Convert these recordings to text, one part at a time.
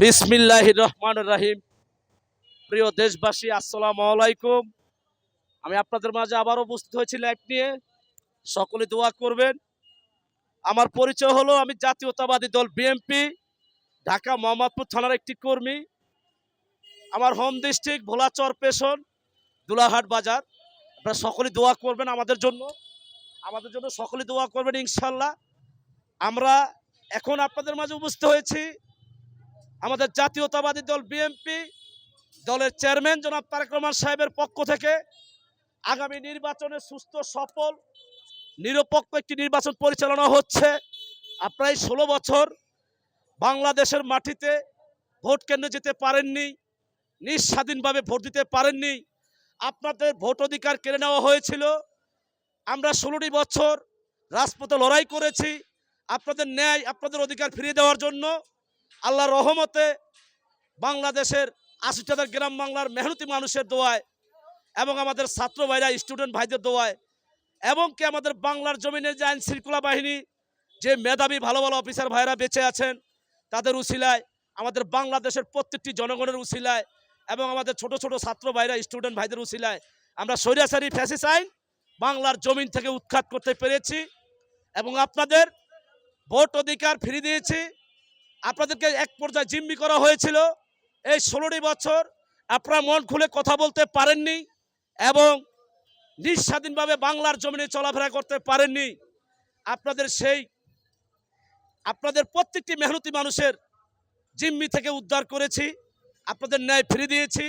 বিসমিল্লাহির রহমানির রহিম। প্রিয় দেশবাসী, আসসালামু আলাইকুম। আমি আপনাদের মাঝে আবার উপস্থিত হয়েছি লাইভ নিয়ে। সকলে দোয়া করবেন। আমার পরিচয় হলো, আমি জাতীয়তাবাদী দল বিএনপি ঢাকা মোহাম্মদপুর থানার একটি কর্মী। আমার হোম ডিস্ট্রিক্ট ভোলাচর পেশন দুলাহাট বাজার। আপনারা সকলে দোয়া করবেন আমাদের জন্য সকলে দোয়া করবেন ইনশাল্লাহ। আমরা এখন আপনাদের মাঝে উপস্থিত হয়েছি আমাদের জাতীয়তাবাদী দল বিএনপি দলের চেয়ারম্যান জনাব তারেক রহমান সাহেবের পক্ষ থেকে আগামী নির্বাচনে সুস্থ সফল নিরপেক্ষ একটি নির্বাচন পরিচালনা হচ্ছে। আপনারা 16 বছর বাংলাদেশের মাটিতে ভোট কেন্দ্রে যেতে পারেননি, নিঃস্বাধীনভাবে ভোট দিতে পারেননি, আপনাদের ভোট অধিকার কেড়ে নেওয়া হয়েছিল। আমরা 16টি বছর রাজপথে লড়াই করেছি আপনাদের ন্যায়, আপনাদের অধিকার ফিরিয়ে দেওয়ার জন্য। আল্লাহর রহমতে বাংলাদেশের 80,000 গ্রাম বাংলার মেহনতি মানুষের দোয়ায় এবং আমাদের ছাত্র ভাইরা, স্টুডেন্ট ভাইদের দোয়ায়, এবং কি আমাদের বাংলার জমিনের যে আইন শৃঙ্খলা বাহিনী, যে মেধাবী ভালো ভালো অফিসার ভাইরা বেঁচে আছেন, তাদের উসিলায়, আমাদের বাংলাদেশের প্রত্যেকটি জনগণের উসিলায় এবং আমাদের ছোট ছোট ছাত্র ভাইরা, স্টুডেন্ট ভাইদের উসিলায় আমরা স্বৈরাচারী ফ্যাসিস্ট আইন বাংলার জমিন থেকে উৎখাত করতে পেরেছি এবং আপনাদের ভোট অধিকার ফিরিয়ে দিয়েছি। আপনাদেরকে এক পর্যায়ে জিম্মি করা হয়েছিল। এই 16টি বছর আপনারা মন খুলে কথা বলতে পারেননি এবং নিঃস্বাধীনভাবে বাংলার জমিনে চলাফেরা করতে পারেননি। আপনাদের প্রত্যেকটি মেহনতি মানুষের জিম্মি থেকে উদ্ধার করেছি, আপনাদের ন্যায় ফিরিয়ে দিয়েছি।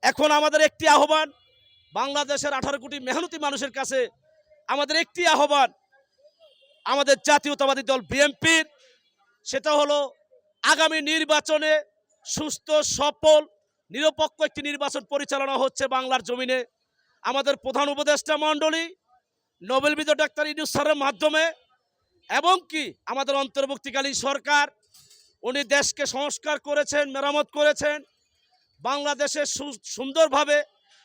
এখন আমাদের একটি আহ্বান, বাংলাদেশের 18 কোটি মেহনতি মানুষের কাছে আমাদের একটি আহ্বান, আমাদের জাতীয়তাবাদী দল বিএনপির, সেটা হলো আগামী নির্বাচনে সুস্থ সফল নিরপেক্ষ একটি নির্বাচন পরিচালনা হচ্ছে বাংলার জমিনে। আমাদের প্রধান উপদেষ্টা মণ্ডলী নোবেল বিজয়ী ডাক্তার ইউনূস স্যারের মাধ্যমে এবং কি আমাদের অন্তর্বর্তীকালীন সরকার, উনি দেশকে সংস্কার করেছেন, মেরামত করেছেন। বাংলাদেশে সুন্দরভাবে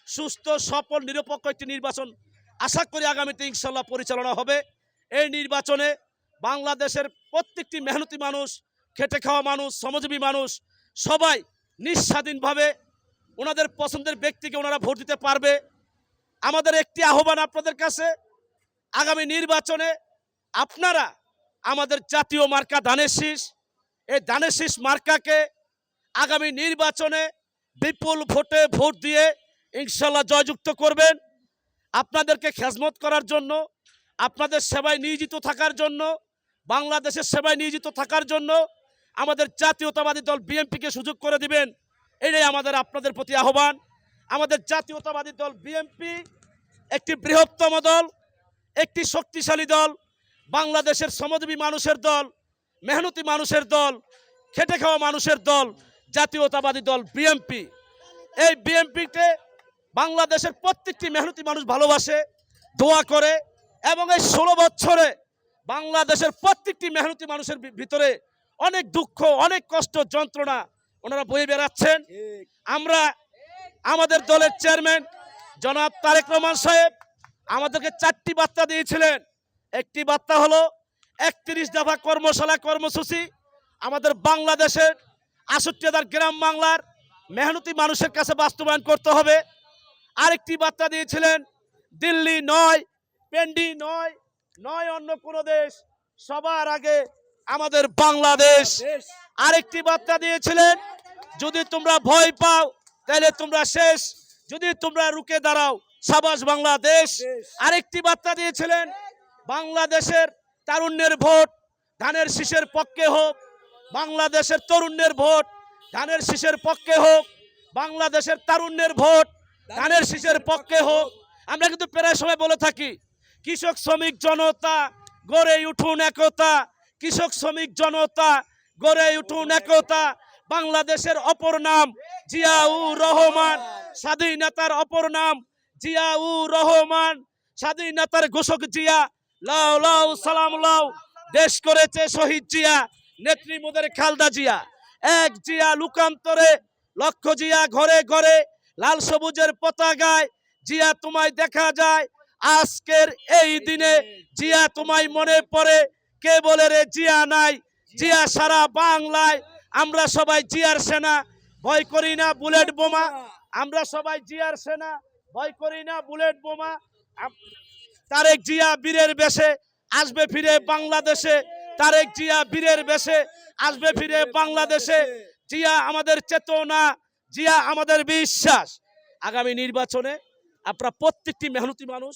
সুস্থ সফল নিরপেক্ষ একটি নির্বাচন আশা করি আগামীতে ইনশাল্লাহ পরিচালনা হবে। এই নির্বাচনে বাংলাদেশের প্রত্যেকটি মেহনতি মানুষ, খেটে খাওয়া মানুষ, শ্রমজীবী মানুষ সবাই নিঃস্বাধীনভাবে ওনাদের পছন্দের ব্যক্তিকে ওনারা ভোট দিতে পারবে। আমাদের একটি আহ্বান আপনাদের কাছে, আগামী নির্বাচনে আপনারা আমাদের জাতীয় মার্কা ধানের শীষ, এই ধানের শীষ মার্কাকে আগামী নির্বাচনে বিপুল ভোটে ভোট দিয়ে ইনশাল্লাহ জয়যুক্ত করবেন। আপনাদেরকে খেজমত করার জন্য, আপনাদের সেবায় নিয়োজিত থাকার জন্য, বাংলাদেশের সেবায় নিয়োজিত থাকার জন্য আমাদের জাতীয়তাবাদী দল বিএনপিকে সুযোগ করে দিবেন, এটাই আমাদের আপনাদের প্রতি আহ্বান। আমাদের জাতীয়তাবাদী দল বিএনপি একটি বৃহত্তম দল, একটি শক্তিশালী দল, বাংলাদেশের শ্রমজীবী মানুষের দল, মেহনতি মানুষের দল, খেটে খাওয়া মানুষের দল জাতীয়তাবাদী দল বিএনপি। এই বিএনপিতে বাংলাদেশের প্রত্যেকটি মেহনতি মানুষ ভালোবাসে, দোয়া করে এবং এই 16 বছরে বাংলাদেশের প্রত্যেকটি মেহনতি মানুষের ভিতরে অনেক দুঃখ, অনেক কষ্ট, যন্ত্রণা ওনারা বয়ে বেড়াচ্ছেন। আমরা আমাদের দলের চেয়ারম্যান জনাব তারেক রহমান সাহেব আমাদেরকে 4টি বার্তা দিয়েছিলেন। একটি বার্তা হলো 31 দফা কর্মশালা কর্মসূচি আমাদের বাংলাদেশের 68,000 গ্রাম বাংলার মেহনতি মানুষের কাছে বাস্তবায়ন করতে হবে। আরেকটি বার্তা দিয়েছিলেন দিল্লি নয়, পেন্ডি নয়, নয় অন্য কোনো দেশ, সবার আগে আমাদের বাংলাদেশ। আরেকটি বার্তা দিয়েছিলেন যদি তোমরা ভয় পাও তাহলে তোমরা শেষ, যদি তোমরা রুখে দাঁড়াও সাবাস বাংলাদেশ। আরেকটি বার্তা দিয়েছিলেন বাংলাদেশের তারুণ্যের ভোট ধানের শীষের পক্ষে হোক, বাংলাদেশের তরুণের ভোট ধানের শীষের পক্ষে হোক, বাংলাদেশের তারুণ্যের ভোট ধানের শীষের পক্ষে হোক। আমরা কিন্তু প্রায় সময় বলে থাকি কৃষক শ্রমিক জনতা গড়ে উঠুন একতা, কৃষক শ্রমিক জনতা গড়ে উঠুন একতা। বাংলাদেশের অপর নাম জিয়াউর রহমান, স্বাধীনতার অপর নাম জিয়াউর রহমান, স্বাধীনতার ঘোষক জিয়া, লাও লাও সালাম লাও, দেশ করেছে শহীদ জিয়া, নেত্রী মোদের খালদা জিয়া। এক জিয়া লুকান্তরে, লক্ষ জিয়া ঘরে ঘরে, লাল সবুজের পতাকায় জিয়া তোমায় দেখা যায়। আজকের এই দিনে জিয়া তোমায় মনে পড়ে, কে বলে রে জিয়া নাই, জিয়া সারা বাংলায় আমরা সবাই জিয়ার সেনা, ভয় করি না বুলেট বোমা। আমরা সবাই জিয়ার সেনা, ভয় করি না বুলেট বোমা। তারেক জিয়া বীরের বেশে আসবে ফিরে বাংলাদেশে। তারেক জিয়া বীরের বেশে আসবে ফিরে বাংলাদেশে। জিয়া আমাদের চেতনা, জিয়া আমাদের বিশ্বাস। আগামী নির্বাচনে আপনারা প্রত্যেকটি মেহনতি মানুষ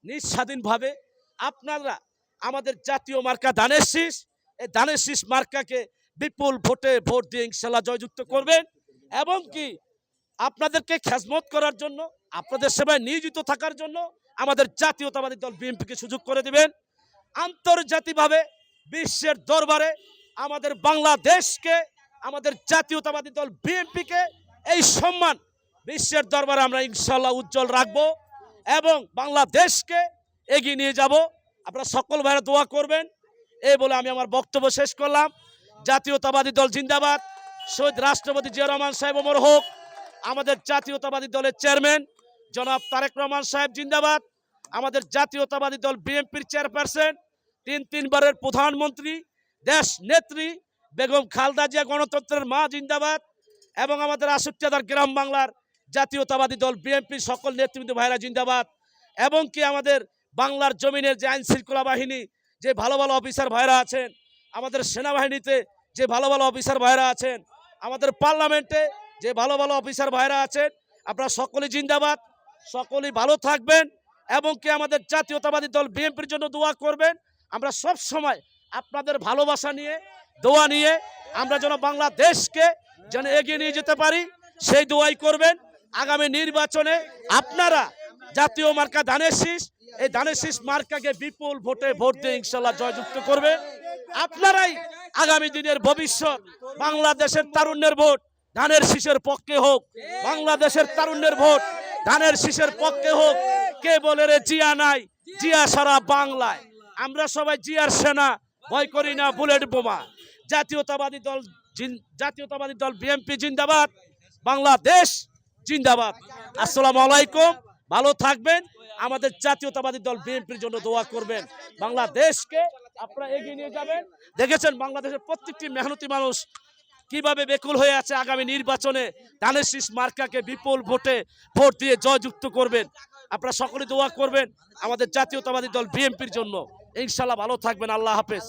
নিঃস্বাধীনভাবে আপনারা আমাদের জাতীয় মার্কা ধানের শীষ, এই ধানের শীষ মার্কাকে বিপুল ভোটে ভোট দিয়ে ইনশাল্লাহ জয়যুক্ত করবেন এবং কি আপনাদেরকে খেজমত করার জন্য, আপনাদের সেবায় নিয়োজিত থাকার জন্য আমাদের জাতীয়তাবাদী দল বিএনপিকে সুযোগ করে দিবেন। আন্তর্জাতিকভাবে বিশ্বের দরবারে আমাদের বাংলাদেশকে, আমাদের জাতীয়তাবাদী দল বিএনপিকে এই সম্মান বিশ্বের দরবারে আমরা ইনশাল্লাহ উজ্জ্বল রাখবো এবং বাংলাদেশকে এগিয়ে নিয়ে যাব। আপনারা সকল ভাইরা দোয়া করবেন। এই বলে আমি আমার বক্তব্য শেষ করলাম। জাতীয়তাবাদী দল জিন্দাবাদ। শহীদ রাষ্ট্রপতি জিয়া রহমান সাহেব অমর হোক। আমাদের জাতীয়তাবাদী দলের চেয়ারম্যান জনাব তারেক রহমান সাহেব জিন্দাবাদ। আমাদের জাতীয়তাবাদী দল বিএনপির চেয়ারপারসন, তিনবারের প্রধানমন্ত্রী, দেশ নেত্রী বেগম খালেদা জিয়া গণতন্ত্রের মা জিন্দাবাদ। এবং আমাদের আশুক্তিয়াদার গ্রাম বাংলার জাতীয়তাবাদী দল বিএনপির সকল নেতৃবৃন্দ ভাইরা জিন্দাবাদ। এবং কি আমাদের বাংলার জমিনের যে আইন শৃঙ্খলা বাহিনী, যে ভালো ভালো অফিসার ভাইরা আছেন, আমাদের সেনাবাহিনীতে যে ভালো ভালো অফিসার ভাইরা আছেন, আমাদের পার্লামেন্টে যে ভালো ভালো অফিসার ভাইরা আছেন, আপনারা সকলেই জিন্দাবাদ। সকলেই ভালো থাকবেন এবং কি আমাদের জাতীয়তাবাদী দল বিএনপির জন্য দোয়া করবেন। আমরা সব সময় আপনাদের ভালোবাসা নিয়ে, দোয়া নিয়ে আমরা যেন বাংলাদেশকে যেন এগিয়ে নিয়ে যেতে পারি সেই দোয়াই করবেন। আগামী নির্বাচনে আপনারা জাতীয় মার্কা ধানের শীষ, এই ধানের শীষ মার্কাকে বিপুল ভোটে ভোট দিয়ে ইনশাল্লাহ জয়যুক্ত করবেন। আপনারাই আগামী দিনের ভবিষ্যৎ। বাংলাদেশের তারুণ্যের ভোট ধানের শীষের পক্ষে হোক। বাংলাদেশের তারুণ্যের ভোট ধানের শীষের পক্ষে হোক। কে বলে রে জিয়া নাই, জিয়া সারা বাংলায়। আমরা সবাই জিয়ার সেনা, ভয় করি না বুলেট বোমা। জাতীয়তাবাদী দল বিএনপি জিন্দাবাদ। বাংলাদেশ জিন্দাবাদ। আসসালামু আলাইকুম। ভালো থাকবেন। আমাদের জাতীয়তাবাদী দল বিএনপির জন্য দোয়া করবেন। বাংলাদেশকে আপনারা এগিয়ে নিয়ে যাবেন। দেখেছেন বাংলাদেশের প্রত্যেকটি মেহনতি মানুষ কিভাবে বেকুল হয়ে আছে। আগামী নির্বাচনে ধানের শীষ মার্কাকে বিপুল ভোটে ভোট দিয়ে জয়যুক্ত করবেন। আপনারা সকলে দোয়া করবেন আমাদের জাতীয়তাবাদী দল বিএনপির জন্য। ইনশাল্লাহ ভালো থাকবেন। আল্লাহ হাফেজ।